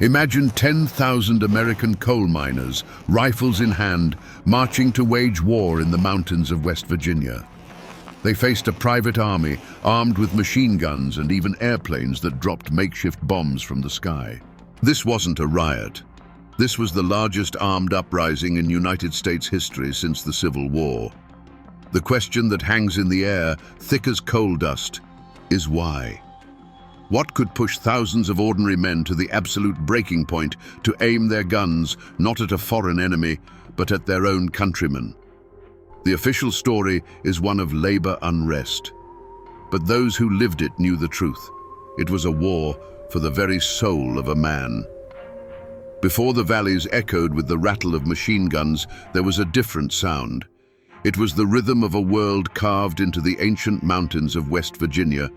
Imagine 10,000 American coal miners, rifles in hand, marching to wage war in the mountains of West Virginia. They faced a private army armed with machine guns and even airplanes that dropped makeshift bombs from the sky. This wasn't a riot. This was the largest armed uprising in United States history since the Civil War. The question that hangs in the air, thick as coal dust, is why? What could push thousands of ordinary men to the absolute breaking point to aim their guns not at a foreign enemy, but at their own countrymen? The official story is one of labor unrest. But those who lived it knew the truth. It was a war for the very soul of a man. Before the valleys echoed with the rattle of machine guns, there was a different sound. It was the rhythm of a world carved into the ancient mountains of West Virginia,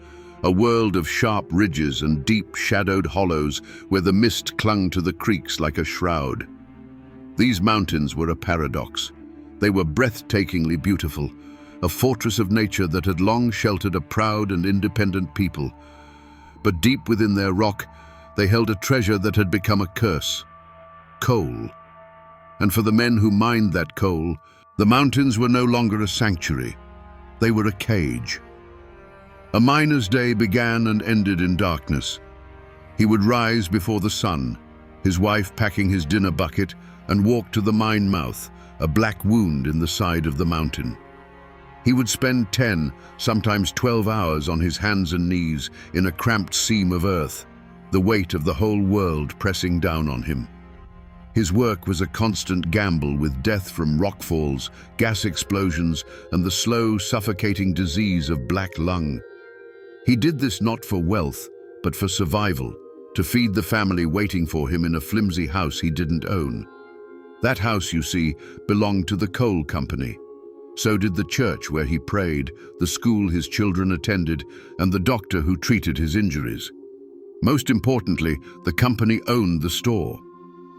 a world of sharp ridges and deep shadowed hollows where the mist clung to the creeks like a shroud. These mountains were a paradox. They were breathtakingly beautiful, a fortress of nature that had long sheltered a proud and independent people. But deep within their rock, they held a treasure that had become a curse: coal. And for the men who mined that coal, the mountains were no longer a sanctuary. They were a cage. A miner's day began and ended in darkness. He would rise before the sun, his wife packing his dinner bucket, and walk to the mine mouth, a black wound in the side of the mountain. He would spend 10, sometimes 12 hours on his hands and knees in a cramped seam of earth, the weight of the whole world pressing down on him. His work was a constant gamble with death from rockfalls, gas explosions, and the slow, suffocating disease of black lung. He did this not for wealth, but for survival, to feed the family waiting for him in a flimsy house he didn't own. That house, you see, belonged to the coal company. So did the church where he prayed, the school his children attended, and the doctor who treated his injuries. Most importantly, the company owned the store.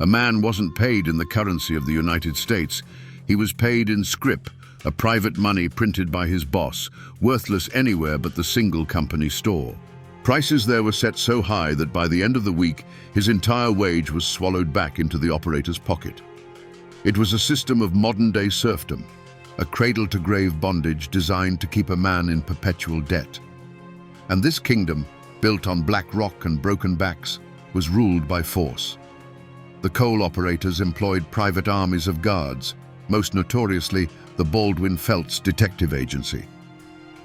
A man wasn't paid in the currency of the United States. He was paid in scrip, a private money printed by his boss, worthless anywhere but the single company store. Prices there were set so high that by the end of the week, his entire wage was swallowed back into the operator's pocket. It was a system of modern-day serfdom, a cradle-to-grave bondage designed to keep a man in perpetual debt. And this kingdom, built on black rock and broken backs, was ruled by force. The coal operators employed private armies of guards, most notoriously the Baldwin Felts Detective Agency.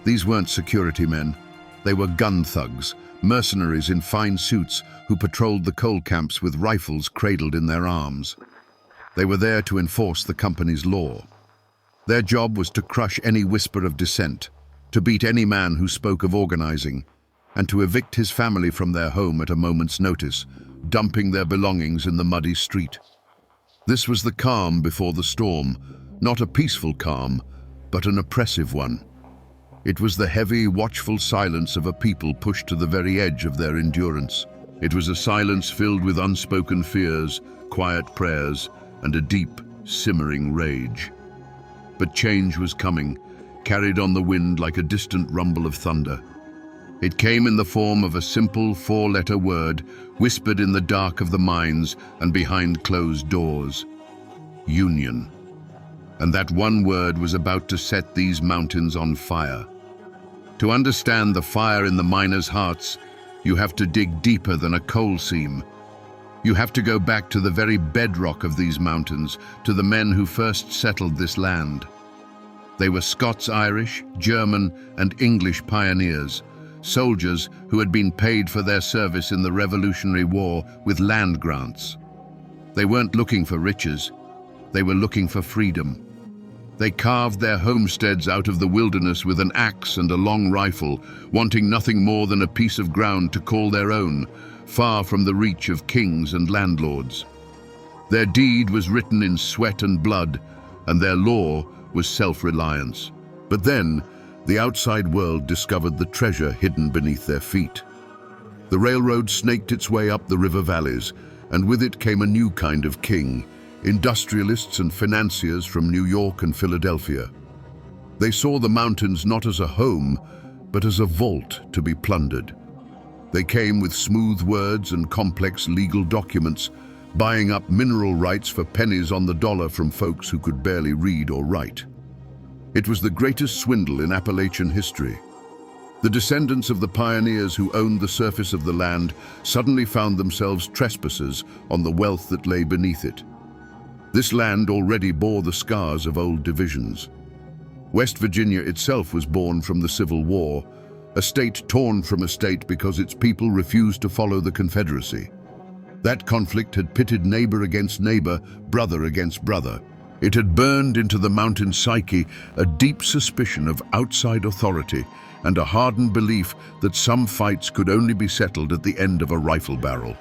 These weren't security men. They were gun thugs, mercenaries in fine suits who patrolled the coal camps with rifles cradled in their arms. They were there to enforce the company's law. Their job was to crush any whisper of dissent, to beat any man who spoke of organizing, and to evict his family from their home at a moment's notice, dumping their belongings in the muddy street. This was the calm before the storm, not a peaceful calm, but an oppressive one. It was the heavy, watchful silence of a people pushed to the very edge of their endurance. It was a silence filled with unspoken fears, quiet prayers, and a deep, simmering rage. But change was coming, carried on the wind like a distant rumble of thunder. It came in the form of a simple four-letter word, whispered in the dark of the mines and behind closed doors: union. And that one word was about to set these mountains on fire. To understand the fire in the miners' hearts, you have to dig deeper than a coal seam. You have to go back to the very bedrock of these mountains, to the men who first settled this land. They were Scots-Irish, German, and English pioneers, soldiers who had been paid for their service in the Revolutionary War with land grants. They weren't looking for riches, they were looking for freedom. They carved their homesteads out of the wilderness with an axe and a long rifle, wanting nothing more than a piece of ground to call their own, far from the reach of kings and landlords. Their deed was written in sweat and blood, and their law was self-reliance. But then, the outside world discovered the treasure hidden beneath their feet. The railroad snaked its way up the river valleys, and with it came a new kind of king, industrialists and financiers from New York and Philadelphia. They saw the mountains not as a home, but as a vault to be plundered. They came with smooth words and complex legal documents, buying up mineral rights for pennies on the dollar from folks who could barely read or write. It was the greatest swindle in Appalachian history. The descendants of the pioneers who owned the surface of the land suddenly found themselves trespassers on the wealth that lay beneath it. This land already bore the scars of old divisions. West Virginia itself was born from the Civil War, a state torn from a state because its people refused to follow the Confederacy. That conflict had pitted neighbor against neighbor, brother against brother. It had burned into the mountain psyche a deep suspicion of outside authority and a hardened belief that some fights could only be settled at the end of a rifle barrel.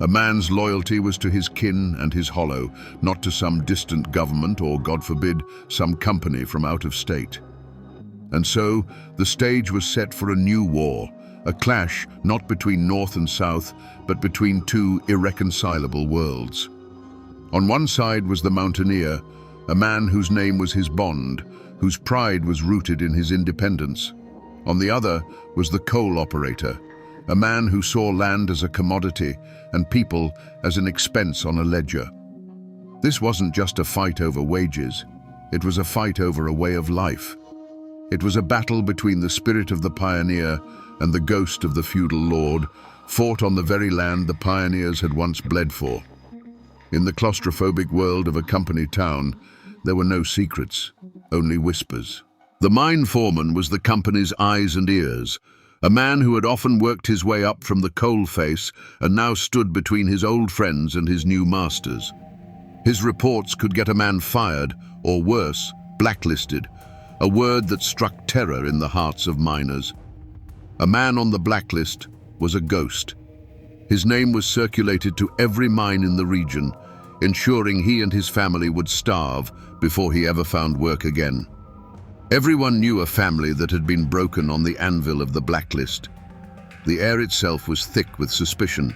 A man's loyalty was to his kin and his hollow, not to some distant government or, God forbid, some company from out of state. And so, the stage was set for a new war, a clash not between North and South, but between two irreconcilable worlds. On one side was the mountaineer, a man whose name was his bond, whose pride was rooted in his independence. On the other was the coal operator, a man who saw land as a commodity and people as an expense on a ledger. This wasn't just a fight over wages, it was a fight over a way of life. It was a battle between the spirit of the pioneer and the ghost of the feudal lord, fought on the very land the pioneers had once bled for. In the claustrophobic world of a company town, there were no secrets, only whispers. The mine foreman was the company's eyes and ears, a man who had often worked his way up from the coal face and now stood between his old friends and his new masters. His reports could get a man fired, or worse, blacklisted, a word that struck terror in the hearts of miners. A man on the blacklist was a ghost. His name was circulated to every mine in the region, ensuring he and his family would starve before he ever found work again. Everyone knew a family that had been broken on the anvil of the blacklist. The air itself was thick with suspicion.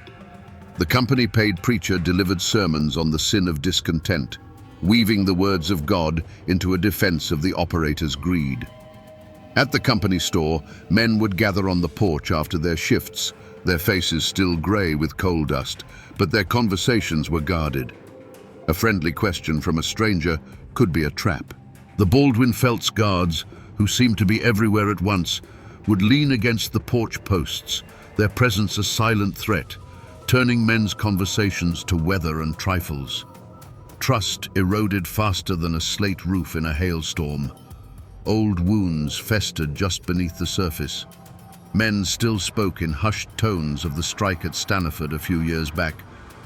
The company-paid preacher delivered sermons on the sin of discontent, weaving the words of God into a defense of the operator's greed. At the company store, men would gather on the porch after their shifts, their faces still grey with coal dust, but their conversations were guarded. A friendly question from a stranger could be a trap. The Baldwin Felts guards, who seemed to be everywhere at once, would lean against the porch posts, their presence a silent threat, turning men's conversations to weather and trifles. Trust eroded faster than a slate roof in a hailstorm. Old wounds festered just beneath the surface. Men still spoke in hushed tones of the strike at Staniford a few years back,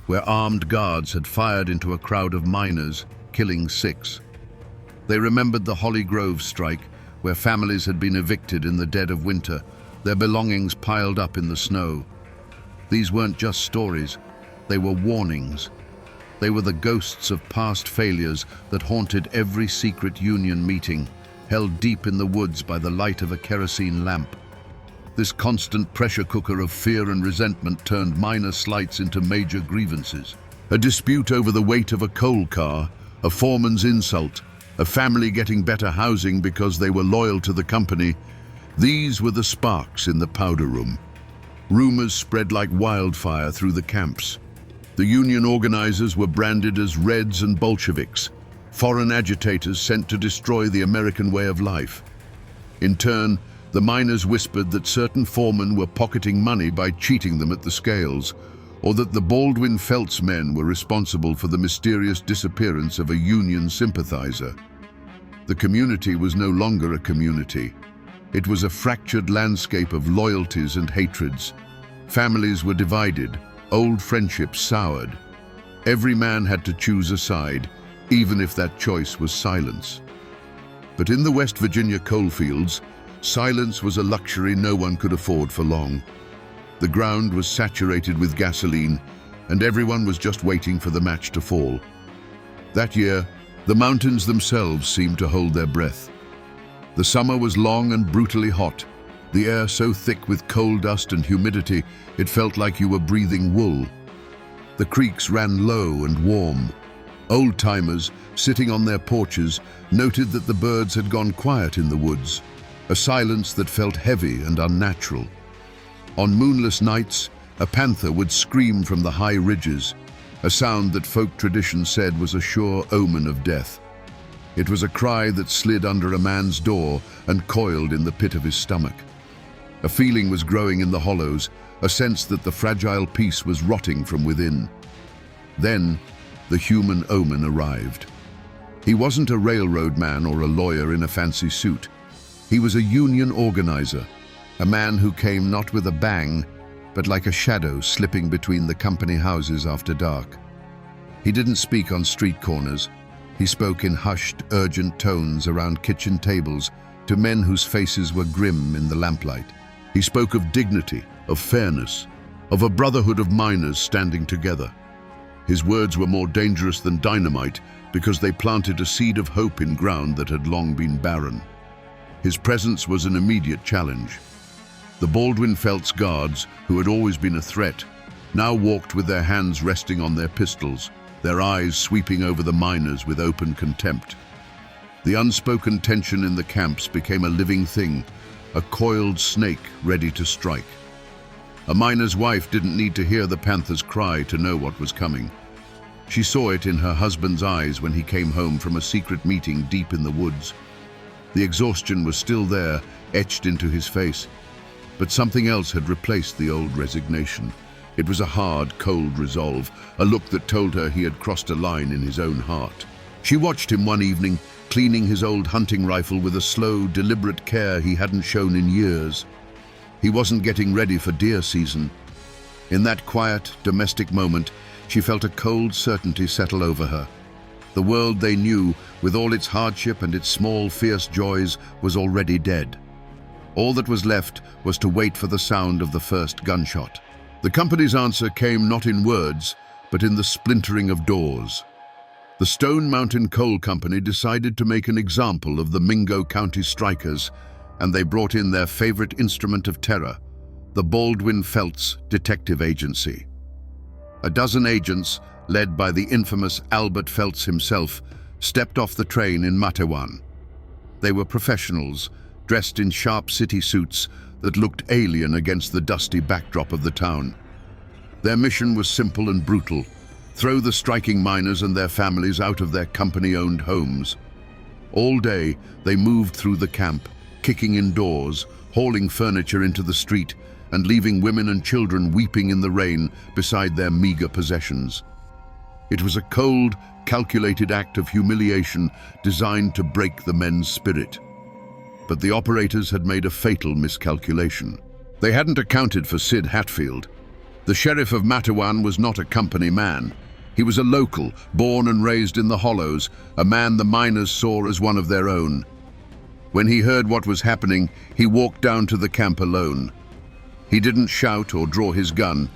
where armed guards had fired into a crowd of miners, killing 6. They remembered the Holly Grove strike, where families had been evicted in the dead of winter, their belongings piled up in the snow. These weren't just stories, they were warnings. They were the ghosts of past failures that haunted every secret union meeting, held deep in the woods by the light of a kerosene lamp. This constant pressure cooker of fear and resentment turned minor slights into major grievances. A dispute over the weight of a coal car, a foreman's insult, a family getting better housing because they were loyal to the company. These were the sparks in the powder room. Rumors spread like wildfire through the camps. The union organizers were branded as Reds and Bolsheviks, foreign agitators sent to destroy the American way of life. In turn, the miners whispered that certain foremen were pocketing money by cheating them at the scales, or that the Baldwin Felts men were responsible for the mysterious disappearance of a union sympathizer. The community was no longer a community. It was a fractured landscape of loyalties and hatreds. Families were divided, old friendships soured. Every man had to choose a side, even if that choice was silence. But in the West Virginia coalfields, silence was a luxury no one could afford for long. The ground was saturated with gasoline, and everyone was just waiting for the match to fall. That year, the mountains themselves seemed to hold their breath. The summer was long and brutally hot, the air so thick with coal dust and humidity it felt like you were breathing wool. The creeks ran low and warm. Old-timers, sitting on their porches, noted that the birds had gone quiet in the woods, a silence that felt heavy and unnatural. On moonless nights, a panther would scream from the high ridges, a sound that folk tradition said was a sure omen of death. It was a cry that slid under a man's door and coiled in the pit of his stomach. A feeling was growing in the hollows, a sense that the fragile peace was rotting from within. Then, the human omen arrived. He wasn't a railroad man or a lawyer in a fancy suit. He was a union organizer, a man who came not with a bang, but like a shadow slipping between the company houses after dark. He didn't speak on street corners. He spoke in hushed, urgent tones around kitchen tables to men whose faces were grim in the lamplight. He spoke of dignity, of fairness, of a brotherhood of miners standing together. His words were more dangerous than dynamite because they planted a seed of hope in ground that had long been barren. His presence was an immediate challenge. The Baldwin Felts guards, who had always been a threat, now walked with their hands resting on their pistols, their eyes sweeping over the miners with open contempt. The unspoken tension in the camps became a living thing, a coiled snake ready to strike. A miner's wife didn't need to hear the panther's cry to know what was coming. She saw it in her husband's eyes when he came home from a secret meeting deep in the woods. The exhaustion was still there, etched into his face, but something else had replaced the old resignation. It was a hard, cold resolve, a look that told her he had crossed a line in his own heart. She watched him one evening, cleaning his old hunting rifle with a slow, deliberate care he hadn't shown in years. He wasn't getting ready for deer season. In that quiet, domestic moment, she felt a cold certainty settle over her. The world they knew, with all its hardship and its small, fierce joys, was already dead. All that was left was to wait for the sound of the first gunshot. The company's answer came not in words, but in the splintering of doors. The Stone Mountain Coal Company decided to make an example of the Mingo County strikers, and they brought in their favorite instrument of terror, the Baldwin Felts Detective Agency. A dozen agents, led by the infamous Albert Felts himself, stepped off the train in Matewan. They were professionals, dressed in sharp city suits that looked alien against the dusty backdrop of the town. Their mission was simple and brutal: throw the striking miners and their families out of their company-owned homes. All day, they moved through the camp, kicking in doors, hauling furniture into the street, and leaving women and children weeping in the rain beside their meager possessions. It was a cold, calculated act of humiliation designed to break the men's spirit. But the operators had made a fatal miscalculation. They hadn't accounted for Sid Hatfield. The sheriff of Matewan was not a company man. He was a local, born and raised in the Hollows, a man the miners saw as one of their own. When he heard what was happening, he walked down to the camp alone. He didn't shout or draw his gun.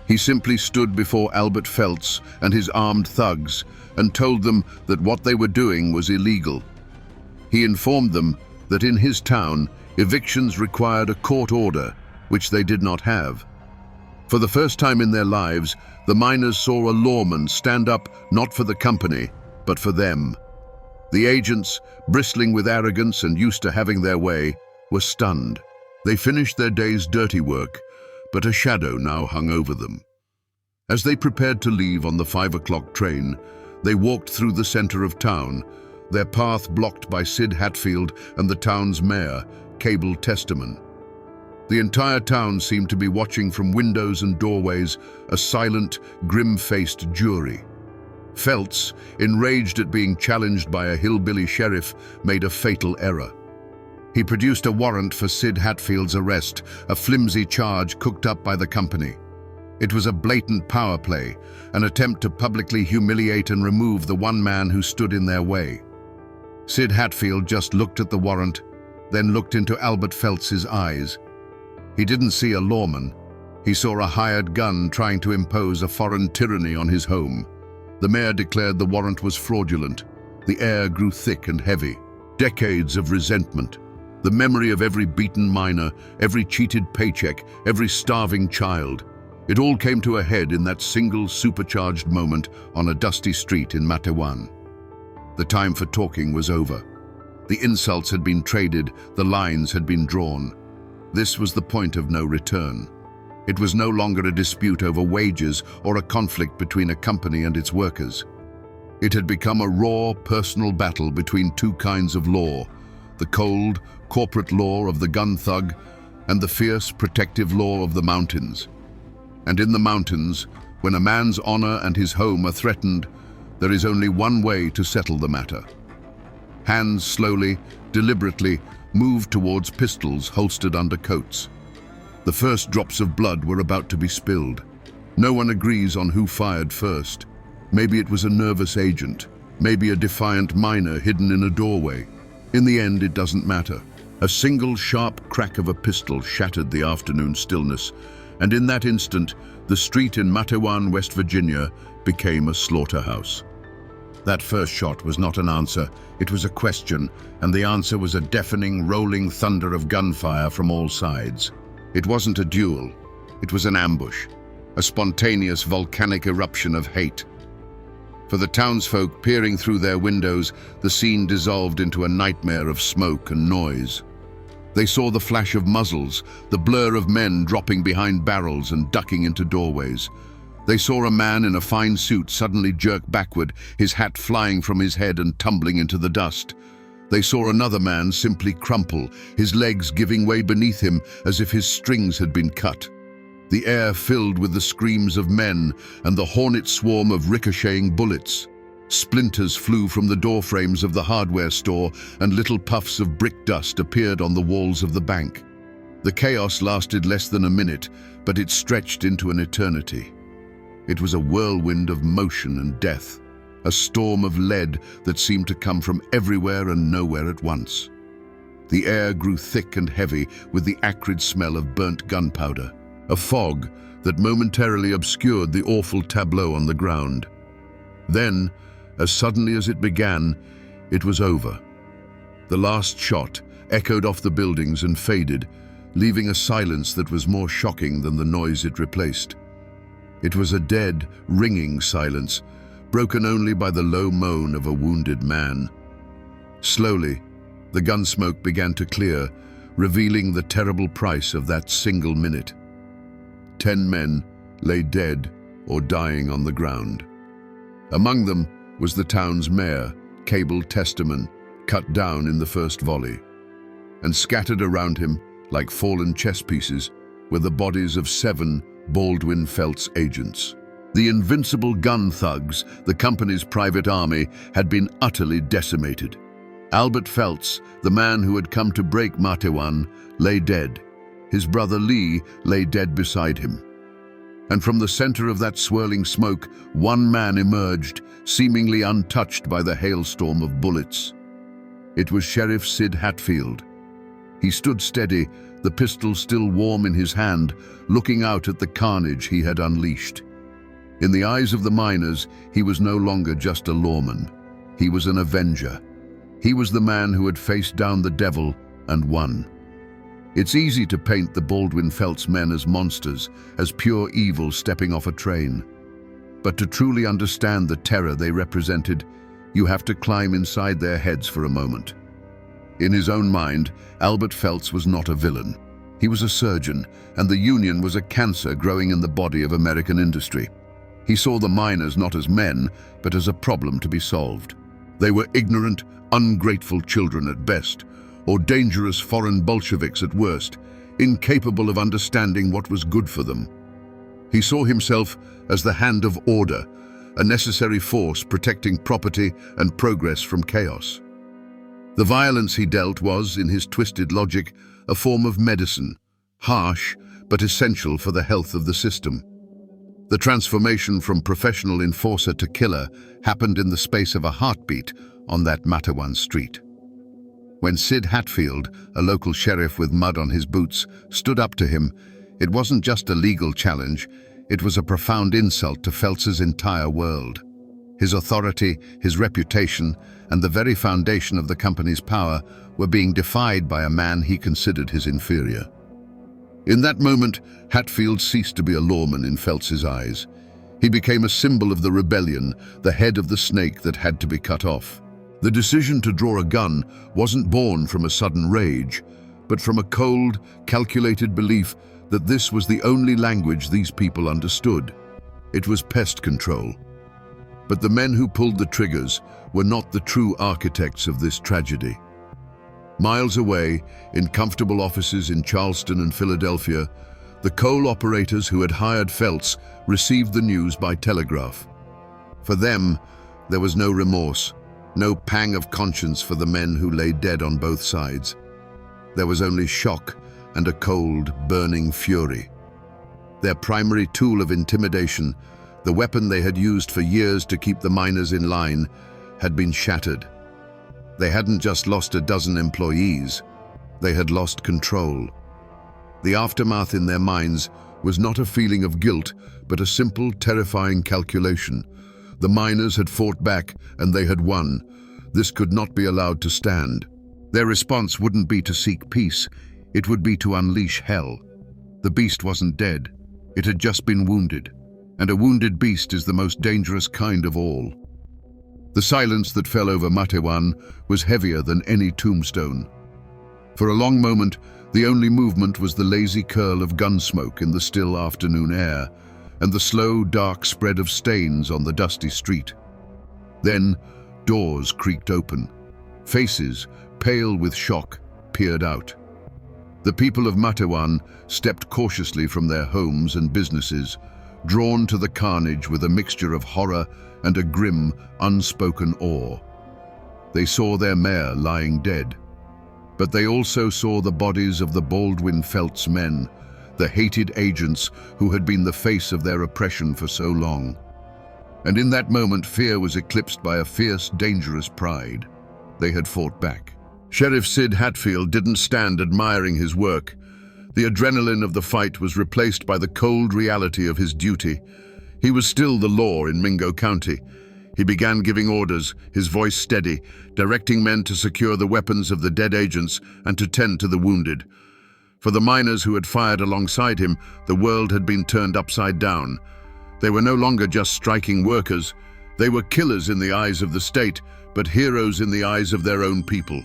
He simply stood before Albert Felts and his armed thugs and told them that what they were doing was illegal. He informed them that in his town, evictions required a court order, which they did not have. For the first time in their lives, the miners saw a lawman stand up not for the company, but for them. The agents, bristling with arrogance and used to having their way, were stunned. They finished their day's dirty work, but a shadow now hung over them. As they prepared to leave on the 5 o'clock train, they walked through the center of town, their path blocked by Sid Hatfield and the town's mayor, Cable Testament. The entire town seemed to be watching from windows and doorways, a silent, grim-faced jury. Felts, enraged at being challenged by a hillbilly sheriff, made a fatal error. He produced a warrant for Sid Hatfield's arrest, a flimsy charge cooked up by the company. It was a blatant power play, an attempt to publicly humiliate and remove the one man who stood in their way. Sid Hatfield just looked at the warrant, then looked into Albert Felts's eyes. He didn't see a lawman. He saw a hired gun trying to impose a foreign tyranny on his home. The mayor declared the warrant was fraudulent. The air grew thick and heavy. Decades of resentment. The memory of every beaten miner, every cheated paycheck, every starving child. It all came to a head in that single supercharged moment on a dusty street in Matewan. The time for talking was over. The insults had been traded, the lines had been drawn. This was the point of no return. It was no longer a dispute over wages or a conflict between a company and its workers. It had become a raw, personal battle between two kinds of law: the cold, corporate law of the gun thug and the fierce, protective law of the mountains. And in the mountains, when a man's honor and his home are threatened, there is only one way to settle the matter. Hands slowly, deliberately, moved towards pistols holstered under coats. The first drops of blood were about to be spilled. No one agrees on who fired first. Maybe it was a nervous agent, maybe a defiant miner hidden in a doorway. In the end, it doesn't matter. A single sharp crack of a pistol shattered the afternoon stillness, and in that instant, the street in Matewan, West Virginia, became a slaughterhouse. That first shot was not an answer, it was a question, and the answer was a deafening, rolling thunder of gunfire from all sides. It wasn't a duel, it was an ambush, a spontaneous volcanic eruption of hate. For the townsfolk peering through their windows, the scene dissolved into a nightmare of smoke and noise. They saw the flash of muzzles, the blur of men dropping behind barrels and ducking into doorways. They saw a man in a fine suit suddenly jerk backward, his hat flying from his head and tumbling into the dust. They saw another man simply crumple, his legs giving way beneath him as if his strings had been cut. The air filled with the screams of men and the hornet swarm of ricocheting bullets. Splinters flew from the doorframes of the hardware store, and little puffs of brick dust appeared on the walls of the bank. The chaos lasted less than a minute, but it stretched into an eternity. It was a whirlwind of motion and death, a storm of lead that seemed to come from everywhere and nowhere at once. The air grew thick and heavy with the acrid smell of burnt gunpowder, a fog that momentarily obscured the awful tableau on the ground. Then, as suddenly as it began, it was over. The last shot echoed off the buildings and faded, leaving a silence that was more shocking than the noise it replaced. It was a dead, ringing silence, broken only by the low moan of a wounded man. Slowly, the gunsmoke began to clear, revealing the terrible price of that single minute. 10 men lay dead or dying on the ground. Among them was the town's mayor, Cable Testament, cut down in the first volley. And scattered around him, like fallen chess pieces, were the bodies of 7 Baldwin Felts agents. The invincible gun thugs, the company's private army, had been utterly decimated. Albert Felts, the man who had come to break Matewan, lay dead. His brother Lee lay dead beside him. And from the center of that swirling smoke, one man emerged, seemingly untouched by the hailstorm of bullets. It was Sheriff Sid Hatfield. He stood steady, the pistol still warm in his hand, looking out at the carnage he had unleashed. In the eyes of the miners, he was no longer just a lawman. He was an avenger. He was the man who had faced down the devil and won. It's easy to paint the Baldwin Felts men as monsters, as pure evil stepping off a train. But to truly understand the terror they represented, you have to climb inside their heads for a moment. In his own mind, Albert Felts was not a villain. He was a surgeon, and the Union was a cancer growing in the body of American industry. He saw the miners not as men, but as a problem to be solved. They were ignorant, ungrateful children at best, or dangerous foreign Bolsheviks at worst, incapable of understanding what was good for them. He saw himself as the hand of order, a necessary force protecting property and progress from chaos. The violence he dealt was, in his twisted logic, a form of medicine, harsh but essential for the health of the system. The transformation from professional enforcer to killer happened in the space of a heartbeat on that Matewan street. When Sid Hatfield, a local sheriff with mud on his boots, stood up to him, it wasn't just a legal challenge, it was a profound insult to Felts's entire world. His authority, his reputation, and the very foundation of the company's power were being defied by a man he considered his inferior. In that moment, Hatfield ceased to be a lawman in Felts's eyes. He became a symbol of the rebellion, the head of the snake that had to be cut off. The decision to draw a gun wasn't born from a sudden rage, but from a cold, calculated belief that this was the only language these people understood. It was pest control. But the men who pulled the triggers were not the true architects of this tragedy. Miles away, in comfortable offices in Charleston and Philadelphia, the coal operators who had hired Phelps received the news by telegraph. For them, there was no remorse, no pang of conscience for the men who lay dead on both sides. There was only shock and a cold, burning fury. Their primary tool of intimidation, the weapon they had used for years to keep the miners in line, had been shattered. They hadn't just lost a dozen employees, they had lost control. The aftermath in their minds was not a feeling of guilt, but a simple, terrifying calculation. The miners had fought back, and they had won. This could not be allowed to stand. Their response wouldn't be to seek peace, it would be to unleash hell. The beast wasn't dead, it had just been wounded, and a wounded beast is the most dangerous kind of all. The silence that fell over Matewan was heavier than any tombstone. For a long moment, the only movement was the lazy curl of gunsmoke in the still afternoon air, and the slow, dark spread of stains on the dusty street. Then, doors creaked open. Faces, pale with shock, peered out. The people of Matewan stepped cautiously from their homes and businesses, drawn to the carnage with a mixture of horror and a grim, unspoken awe. They saw their mayor lying dead, but they also saw the bodies of the Baldwin Phelps men, the hated agents who had been the face of their oppression for so long. And in that moment, fear was eclipsed by a fierce, dangerous pride. They had fought back. Sheriff Sid Hatfield didn't stand admiring his work. The adrenaline of the fight was replaced by the cold reality of his duty. He was still the law in Mingo County. He began giving orders, his voice steady, directing men to secure the weapons of the dead agents and to tend to the wounded. For the miners who had fired alongside him, the world had been turned upside down. They were no longer just striking workers. They were killers in the eyes of the state, but heroes in the eyes of their own people.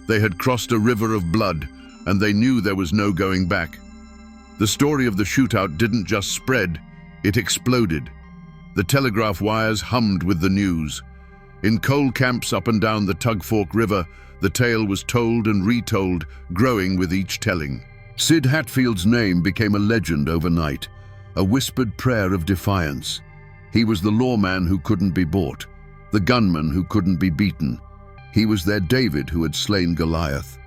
They had crossed a river of blood, and they knew there was no going back. The story of the shootout didn't just spread, it exploded. The telegraph wires hummed with the news. In coal camps up and down the Tug Fork River, the tale was told and retold, growing with each telling. Sid Hatfield's name became a legend overnight, a whispered prayer of defiance. He was the lawman who couldn't be bought, the gunman who couldn't be beaten. He was their David who had slain Goliath.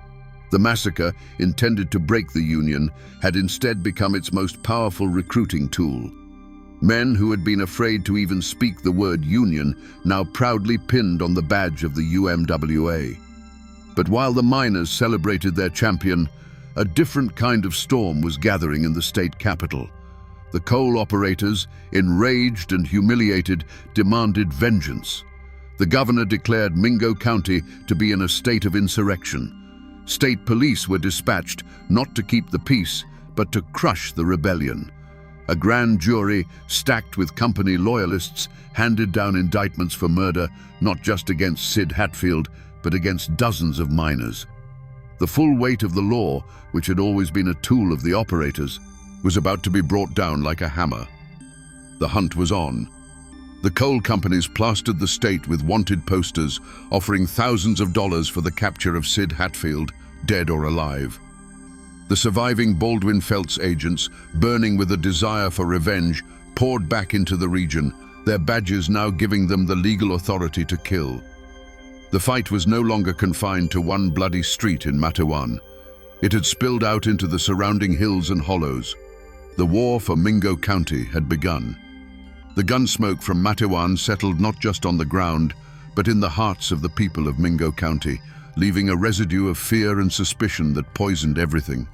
The massacre, intended to break the Union, had instead become its most powerful recruiting tool. Men who had been afraid to even speak the word Union now proudly pinned on the badge of the UMWA. But while the miners celebrated their champion, a different kind of storm was gathering in the state capital. The coal operators, enraged and humiliated, demanded vengeance. The governor declared Mingo County to be in a state of insurrection. State police were dispatched not to keep the peace, but to crush the rebellion. A grand jury, stacked with company loyalists, handed down indictments for murder, not just against Sid Hatfield, but against dozens of miners. The full weight of the law, which had always been a tool of the operators, was about to be brought down like a hammer. The hunt was on. The coal companies plastered the state with wanted posters, offering thousands of dollars for the capture of Sid Hatfield, dead or alive. The surviving Baldwin Phelps agents, burning with a desire for revenge, poured back into the region, their badges now giving them the legal authority to kill. The fight was no longer confined to one bloody street in Matewan. It had spilled out into the surrounding hills and hollows. The war for Mingo County had begun. The gunsmoke from Matewan settled not just on the ground, but in the hearts of the people of Mingo County, leaving a residue of fear and suspicion that poisoned everything.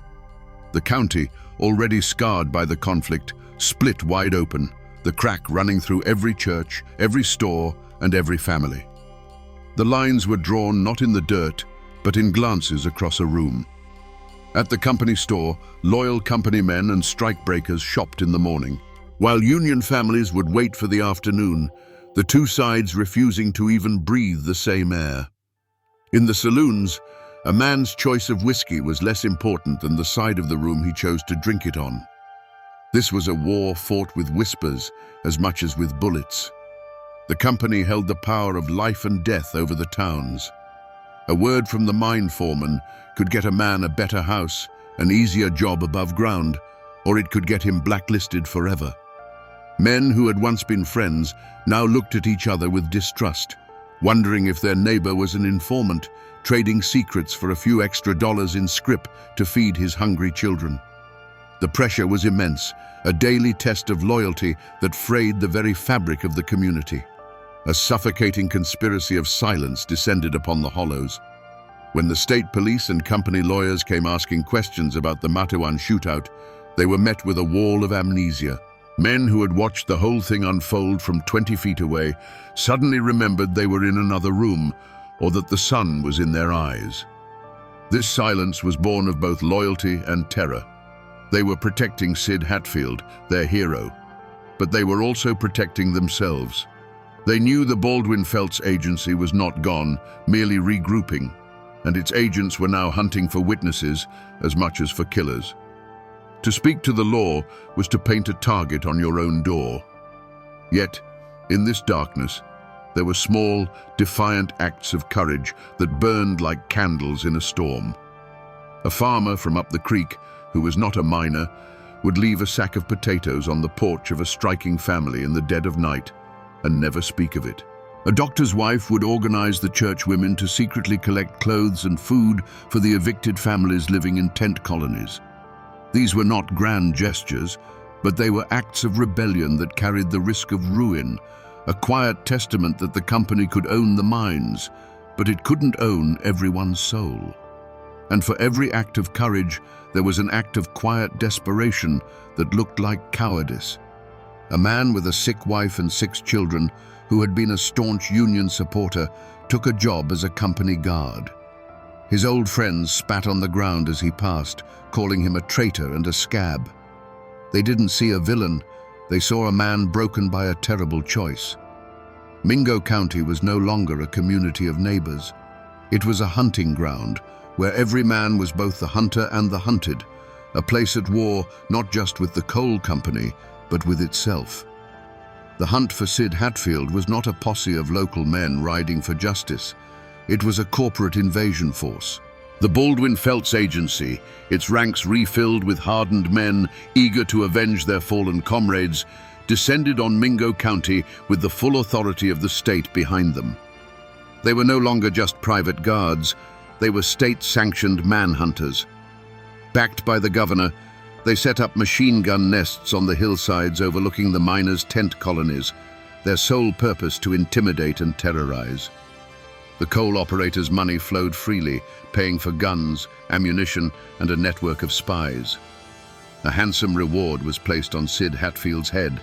The county, already scarred by the conflict, split wide open, the crack running through every church, every store, and every family. The lines were drawn not in the dirt, but in glances across a room. At the company store, loyal company men and strikebreakers shopped in the morning, while union families would wait for the afternoon, the two sides refusing to even breathe the same air. In the saloons, A man's choice of whiskey was less important than the side of the room he chose to drink it on. This was a war fought with whispers as much as with bullets. The company held the power of life and death over the towns. A word from the mine foreman could get a man a better house, an easier job above ground, or it could get him blacklisted forever. Men who had once been friends now looked at each other with distrust, wondering if their neighbor was an informant, trading secrets for a few extra dollars in scrip to feed his hungry children. The pressure was immense, a daily test of loyalty that frayed the very fabric of the community. A suffocating conspiracy of silence descended upon the Hollows. When the state police and company lawyers came asking questions about the Matewan shootout, they were met with a wall of amnesia. Men who had watched the whole thing unfold from 20 feet away suddenly remembered they were in another room, or that the sun was in their eyes. This silence was born of both loyalty and terror. They were protecting Sid Hatfield, their hero, but they were also protecting themselves. They knew the Baldwin Felts agency was not gone, merely regrouping, and its agents were now hunting for witnesses as much as for killers. To speak to the law was to paint a target on your own door. Yet, in this darkness, there were small, defiant acts of courage that burned like candles in a storm. A farmer from up the creek, who was not a miner, would leave a sack of potatoes on the porch of a striking family in the dead of night and never speak of it. A doctor's wife would organize the church women to secretly collect clothes and food for the evicted families living in tent colonies. These were not grand gestures, but they were acts of rebellion that carried the risk of ruin, a quiet testament that the company could own the mines, but it couldn't own everyone's soul. And for every act of courage, there was an act of quiet desperation that looked like cowardice. A man with a sick wife and 6 children, who had been a staunch Union supporter, took a job as a company guard. His old friends spat on the ground as he passed, calling him a traitor and a scab. They didn't see a villain, they saw a man broken by a terrible choice. Mingo County was no longer a community of neighbors. It was a hunting ground, where every man was both the hunter and the hunted, a place at war not just with the coal company, but with itself. The hunt for Sid Hatfield was not a posse of local men riding for justice. It was a corporate invasion force. The Baldwin Felts Agency, its ranks refilled with hardened men eager to avenge their fallen comrades, descended on Mingo County with the full authority of the state behind them. They were no longer just private guards, they were state-sanctioned manhunters. Backed by the governor, they set up machine gun nests on the hillsides overlooking the miners' tent colonies, their sole purpose to intimidate and terrorize. The coal operators' money flowed freely, paying for guns, ammunition, and a network of spies. A handsome reward was placed on Sid Hatfield's head,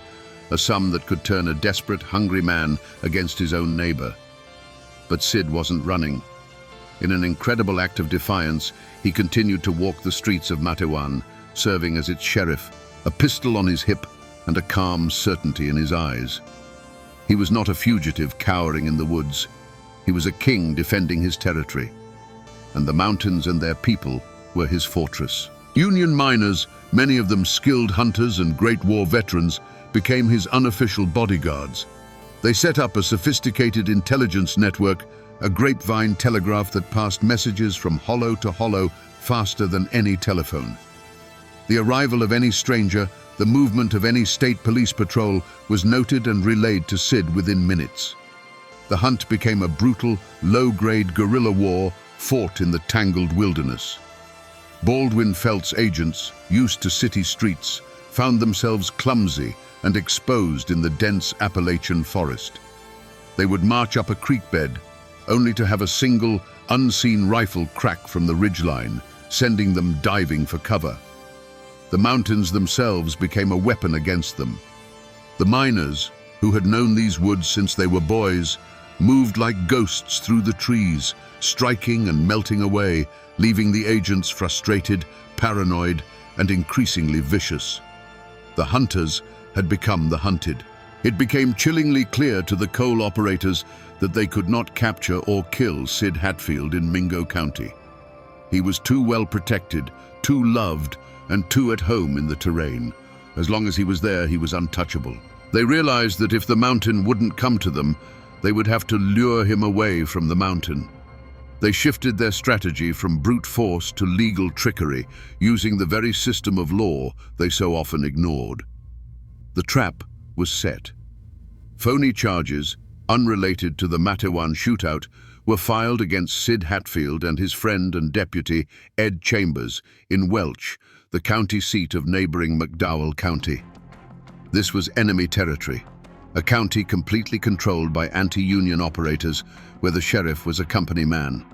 a sum that could turn a desperate, hungry man against his own neighbor. But Sid wasn't running. In an incredible act of defiance, he continued to walk the streets of Matewan, serving as its sheriff, a pistol on his hip and a calm certainty in his eyes. He was not a fugitive cowering in the woods. He was a king defending his territory, and the mountains and their people were his fortress. Union miners, many of them skilled hunters and Great War veterans, became his unofficial bodyguards. They set up a sophisticated intelligence network, a grapevine telegraph that passed messages from hollow to hollow faster than any telephone. The arrival of any stranger, the movement of any state police patrol was noted and relayed to Sid within minutes. The hunt became a brutal, low-grade guerrilla war fought in the tangled wilderness. Baldwin Felts agents, used to city streets, found themselves clumsy and exposed in the dense Appalachian forest. They would march up a creek bed, only to have a single, unseen rifle crack from the ridgeline, sending them diving for cover. The mountains themselves became a weapon against them. The miners, who had known these woods since they were boys, moved like ghosts through the trees, striking and melting away, leaving the agents frustrated, paranoid, and increasingly vicious. The hunters had become the hunted. It became chillingly clear to the coal operators that they could not capture or kill Sid Hatfield in Mingo County. He was too well protected, too loved, and too at home in the terrain. As long as he was there, he was untouchable. They realized that if the mountain wouldn't come to them, they would have to lure him away from the mountain. They shifted their strategy from brute force to legal trickery, using the very system of law they so often ignored. The trap was set. Phony charges, unrelated to the Matewan shootout, were filed against Sid Hatfield and his friend and deputy, Ed Chambers, in Welch, the county seat of neighboring McDowell County. This was enemy territory, a county completely controlled by anti-union operators where the sheriff was a company man.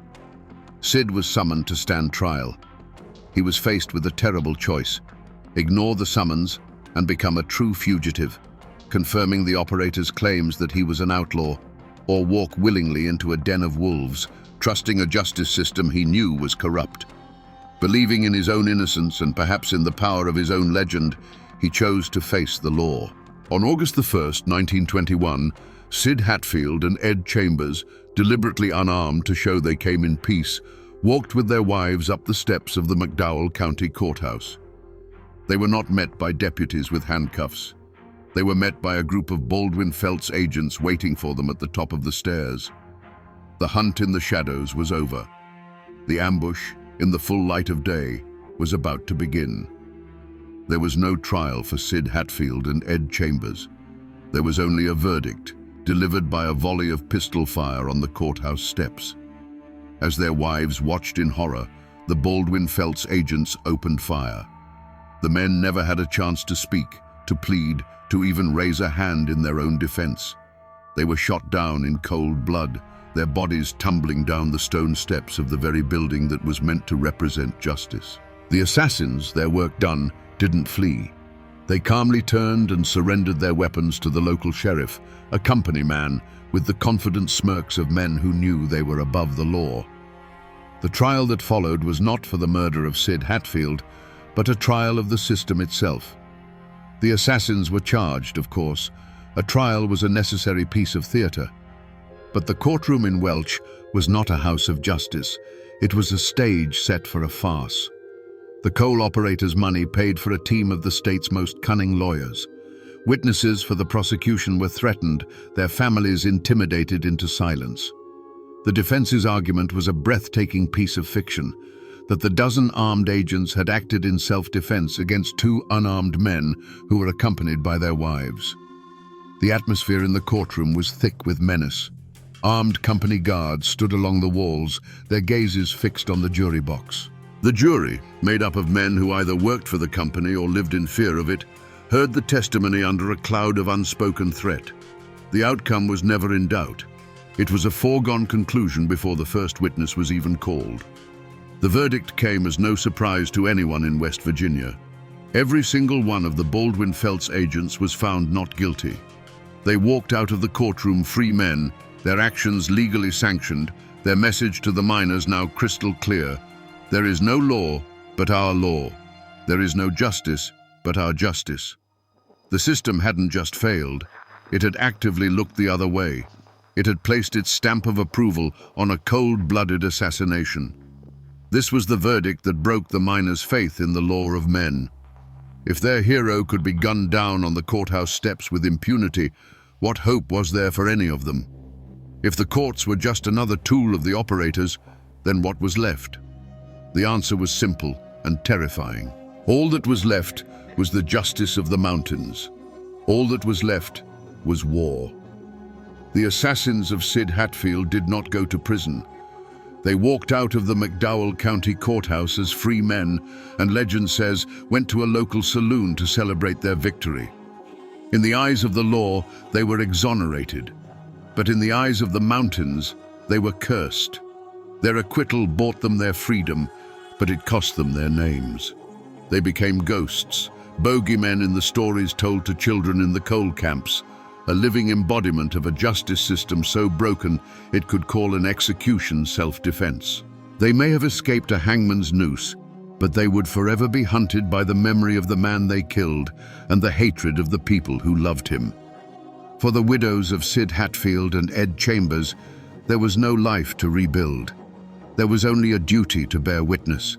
Sid was summoned to stand trial. He was faced with a terrible choice: ignore the summons and become a true fugitive, confirming the operator's claims that he was an outlaw, or walk willingly into a den of wolves, trusting a justice system he knew was corrupt. Believing in his own innocence and perhaps in the power of his own legend, he chose to face the law. On August the 1st, 1921, Sid Hatfield and Ed Chambers, deliberately unarmed to show they came in peace, walked with their wives up the steps of the McDowell County Courthouse. They were not met by deputies with handcuffs. They were met by a group of Baldwin Felts agents waiting for them at the top of the stairs. The hunt in the shadows was over. The ambush, in the full light of day, was about to begin. There was no trial for Sid Hatfield and Ed Chambers. There was only a verdict, delivered by a volley of pistol fire on the courthouse steps. As their wives watched in horror, the Baldwin Felts agents opened fire. The men never had a chance to speak, to plead, to even raise a hand in their own defense. They were shot down in cold blood, their bodies tumbling down the stone steps of the very building that was meant to represent justice. The assassins, their work done, didn't flee. They calmly turned and surrendered their weapons to the local sheriff, a company man with the confident smirks of men who knew they were above the law. The trial that followed was not for the murder of Sid Hatfield, but a trial of the system itself. The assassins were charged, of course. A trial was a necessary piece of theater. But the courtroom in Welch was not a house of justice. It was a stage set for a farce. The coal operators' money paid for a team of the state's most cunning lawyers. Witnesses for the prosecution were threatened, their families intimidated into silence. The defense's argument was a breathtaking piece of fiction, that the dozen armed agents had acted in self-defense against two unarmed men who were accompanied by their wives. The atmosphere in the courtroom was thick with menace. Armed company guards stood along the walls, their gazes fixed on the jury box. The jury, made up of men who either worked for the company or lived in fear of it, heard the testimony under a cloud of unspoken threat. The outcome was never in doubt. It was a foregone conclusion before the first witness was even called. The verdict came as no surprise to anyone in West Virginia. Every single one of the Baldwin Felts agents was found not guilty. They walked out of the courtroom free men, their actions legally sanctioned, their message to the miners now crystal clear: there is no law but our law. There is no justice but our justice. The system hadn't just failed, it had actively looked the other way. It had placed its stamp of approval on a cold-blooded assassination. This was the verdict that broke the miners' faith in the law of men. If their hero could be gunned down on the courthouse steps with impunity, what hope was there for any of them? If the courts were just another tool of the operators, then what was left? The answer was simple and terrifying. All that was left was the justice of the mountains. All that was left was war. The assassins of Sid Hatfield did not go to prison. They walked out of the McDowell County Courthouse as free men, and legend says went to a local saloon to celebrate their victory. In the eyes of the law, they were exonerated. But in the eyes of the mountains, they were cursed. Their acquittal bought them their freedom, but it cost them their names. They became ghosts, bogeymen in the stories told to children in the coal camps, a living embodiment of a justice system so broken it could call an execution self-defense. They may have escaped a hangman's noose, but they would forever be hunted by the memory of the man they killed and the hatred of the people who loved him. For the widows of Sid Hatfield and Ed Chambers, there was no life to rebuild. There was only a duty to bear witness.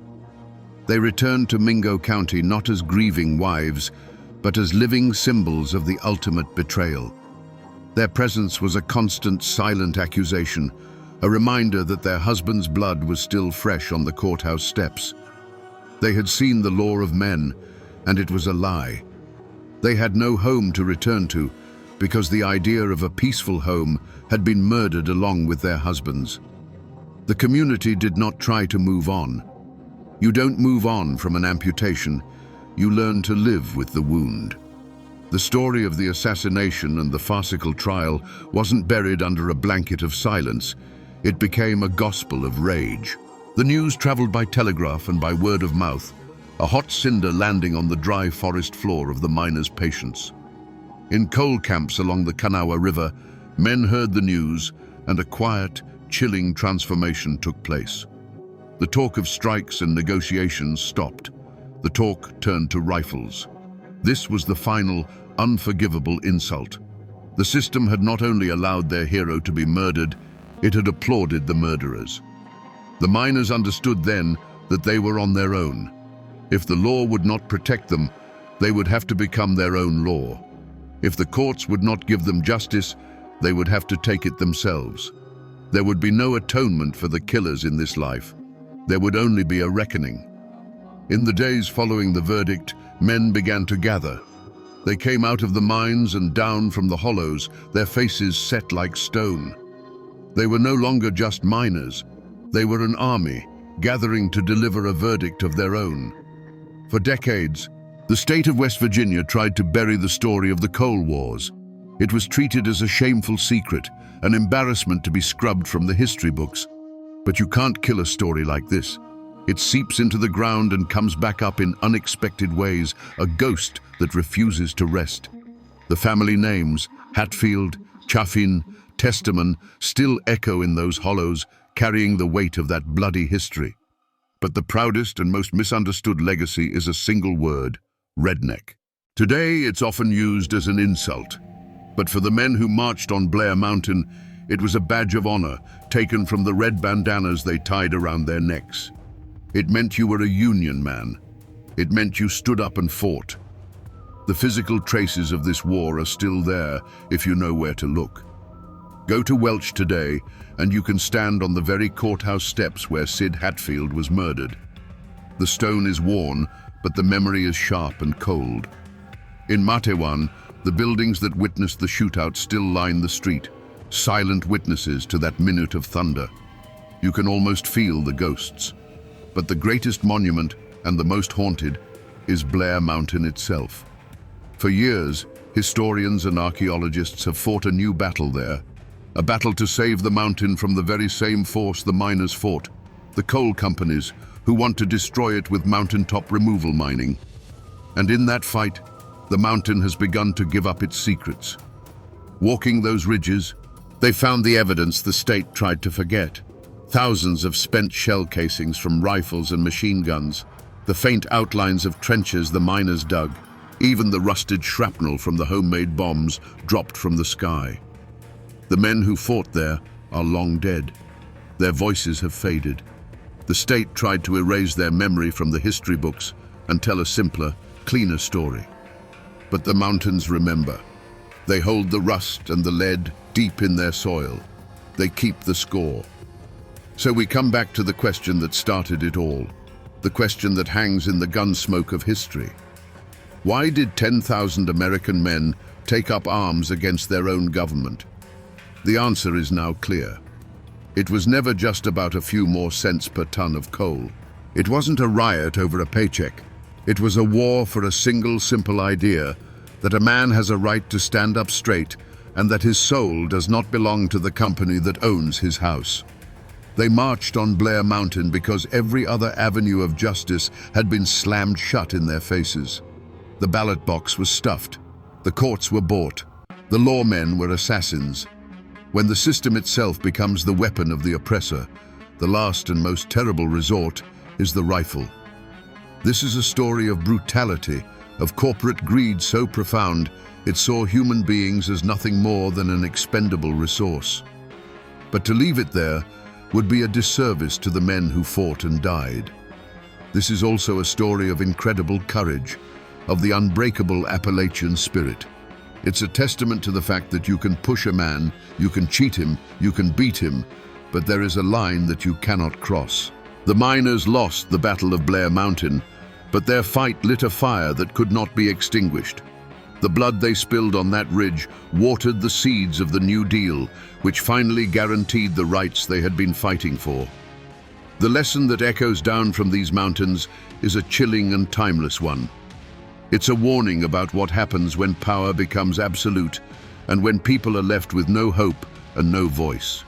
They returned to Mingo County not as grieving wives, but as living symbols of the ultimate betrayal. Their presence was a constant, silent accusation, a reminder that their husband's blood was still fresh on the courthouse steps. They had seen the law of men, and it was a lie. They had no home to return to, because the idea of a peaceful home had been murdered along with their husbands. The community did not try to move on. You don't move on from an amputation, you learn to live with the wound. The story of the assassination and the farcical trial wasn't buried under a blanket of silence. It became a gospel of rage. The news traveled by telegraph and by word of mouth, a hot cinder landing on the dry forest floor of the miners' patience. In coal camps along the Kanawha River, men heard the news, and a quiet, chilling transformation took place. The talk of strikes and negotiations stopped. The talk turned to rifles. This was the final, unforgivable insult. The system had not only allowed their hero to be murdered, it had applauded the murderers. The miners understood then that they were on their own. If the law would not protect them, they would have to become their own law. If the courts would not give them justice, they would have to take it themselves. There would be no atonement for the killers in this life. There would only be a reckoning. In the days following the verdict, men began to gather. They came out of the mines and down from the hollows, their faces set like stone. They were no longer just miners. They were an army, gathering to deliver a verdict of their own. For decades, the state of West Virginia tried to bury the story of the Coal Wars. It was treated as a shameful secret, an embarrassment to be scrubbed from the history books. But you can't kill a story like this. It seeps into the ground and comes back up in unexpected ways, a ghost that refuses to rest. The family names, Hatfield, Chaffin, Testament, still echo in those hollows, carrying the weight of that bloody history. But the proudest and most misunderstood legacy is a single word: redneck. Today, it's often used as an insult. But for the men who marched on Blair Mountain, it was a badge of honor taken from the red bandanas they tied around their necks. It meant you were a Union man. It meant you stood up and fought. The physical traces of this war are still there if you know where to look. Go to Welch today, and you can stand on the very courthouse steps where Sid Hatfield was murdered. The stone is worn, but the memory is sharp and cold. In Matewan, the buildings that witnessed the shootout still line the street, silent witnesses to that minute of thunder. You can almost feel the ghosts. But the greatest monument, and the most haunted, is Blair Mountain itself. For years, historians and archaeologists have fought a new battle there, a battle to save the mountain from the very same force the miners fought, the coal companies, who want to destroy it with mountaintop removal mining. And in that fight, the mountain has begun to give up its secrets. Walking those ridges, they found the evidence the state tried to forget. Thousands of spent shell casings from rifles and machine guns, the faint outlines of trenches the miners dug, even the rusted shrapnel from the homemade bombs dropped from the sky. The men who fought there are long dead. Their voices have faded. The state tried to erase their memory from the history books and tell a simpler, cleaner story. But the mountains remember. They hold the rust and the lead deep in their soil. They keep the score. So we come back to the question that started it all, the question that hangs in the gunsmoke of history. Why did 10,000 American men take up arms against their own government? The answer is now clear. It was never just about a few more cents per ton of coal. It wasn't a riot over a paycheck. It was a war for a single simple idea, that a man has a right to stand up straight and that his soul does not belong to the company that owns his house. They marched on Blair Mountain because every other avenue of justice had been slammed shut in their faces. The ballot box was stuffed. The courts were bought. The lawmen were assassins. When the system itself becomes the weapon of the oppressor, the last and most terrible resort is the rifle. This is a story of brutality, of corporate greed so profound it saw human beings as nothing more than an expendable resource. But to leave it there would be a disservice to the men who fought and died. This is also a story of incredible courage, of the unbreakable Appalachian spirit. It's a testament to the fact that you can push a man, you can cheat him, you can beat him, but there is a line that you cannot cross. The miners lost the Battle of Blair Mountain, but their fight lit a fire that could not be extinguished. The blood they spilled on that ridge watered the seeds of the New Deal, which finally guaranteed the rights they had been fighting for. The lesson that echoes down from these mountains is a chilling and timeless one. It's a warning about what happens when power becomes absolute and when people are left with no hope and no voice.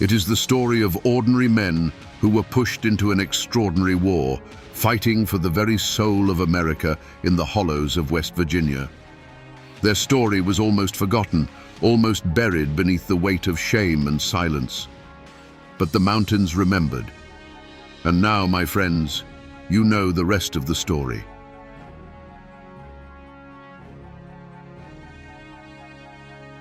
It is the story of ordinary men who were pushed into an extraordinary war, fighting for the very soul of America in the hollows of West Virginia. Their story was almost forgotten, almost buried beneath the weight of shame and silence. But the mountains remembered. And now, my friends, you know the rest of the story.